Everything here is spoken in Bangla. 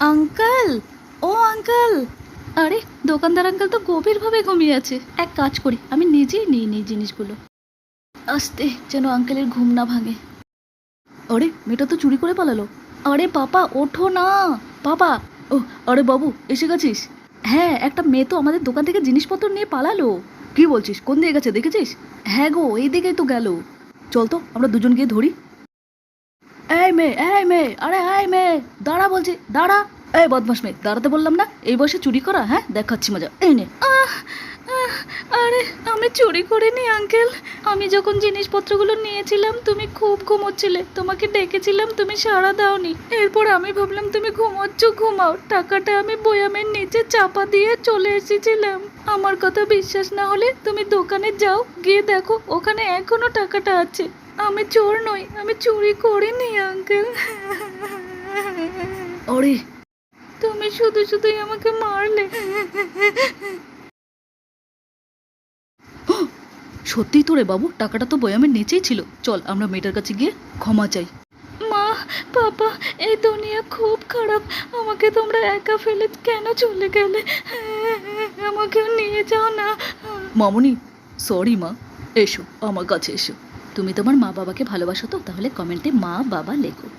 আঙ্কেল, ও আঙ্কেল। আরে দোকানদার আঙ্কেল তো গভীরভাবে ঘুমিয়ে আছে। এক কাজ করি, আমি নিজেই নিয়ে নিই জিনিসগুলো আস্তে, যেন আঙ্কেলের ঘুম না ভাঙে। আরে মেয়েটা তো চুরি করে পালালো। আরে পাপা ওঠো না পাপা। ও আরে বাবু এসে গেছিস? হ্যাঁ, একটা মেয়ে তো আমাদের দোকান থেকে জিনিসপত্র নিয়ে পালালো। কি বলছিস? কোন দিকে গেছে দেখেছিস? হ্যাঁ গো, এই দিকেই তো গেল। চল তো আমরা দুজন গিয়ে ধরি। এই মেয়ে, এই মেয়ে, আরে এই মেয়ে, দাঁড়া বলছি, দাঁড়া। এই বদমাস মেয়ে, দাঁড়াতে বললাম না? এই বয়সে চুরি করা? হ্যাঁ, দেখাচ্ছি মজা, এই নে। আরে আমি চুরি করিনি আঙ্কেল। আমি যখন জিনিসপত্রগুলো নিয়েছিলাম তুমি খুব ঘুমোচ্ছিলে, তোমাকে ডেকেছিলাম, তুমি সাড়া দাওনি। এরপর আমি ভাবলাম তুমি ঘুমোচ্ছ, ঘুমাও। টাকাটা আমি বয়ামের নিচে চাপা দিয়ে চলে এসেছিলাম। আমার কথা বিশ্বাস না হলে তুমি দোকানে যাও, গিয়ে দেখো ওখানে এখনো টাকাটা আছে। আমি চোর নই, আমি চুরি করিনি আঙ্কেল। আরে তুমি শুধু শুধুই আমাকে মারলে। সত্যিই তো রে বাবু, টাকাটা তো বয়ামের নিচেই ছিল। চল আমরা মেয়েটার কাছে গিয়ে ক্ষমা চাই। মা, পাপা, এই দুনিয়া খুব খারাপ। আমাকে তোমরা একা ফেলে কেন চলে গেলে? আমাকেও নিয়ে যাও না। মামুনি, সরি মা। এসো আমার কাছে এসো। তুমি তোমার মা বাবাকে ভালোবাসো তো? তাহলে কমেন্টে মা বাবা লেখো।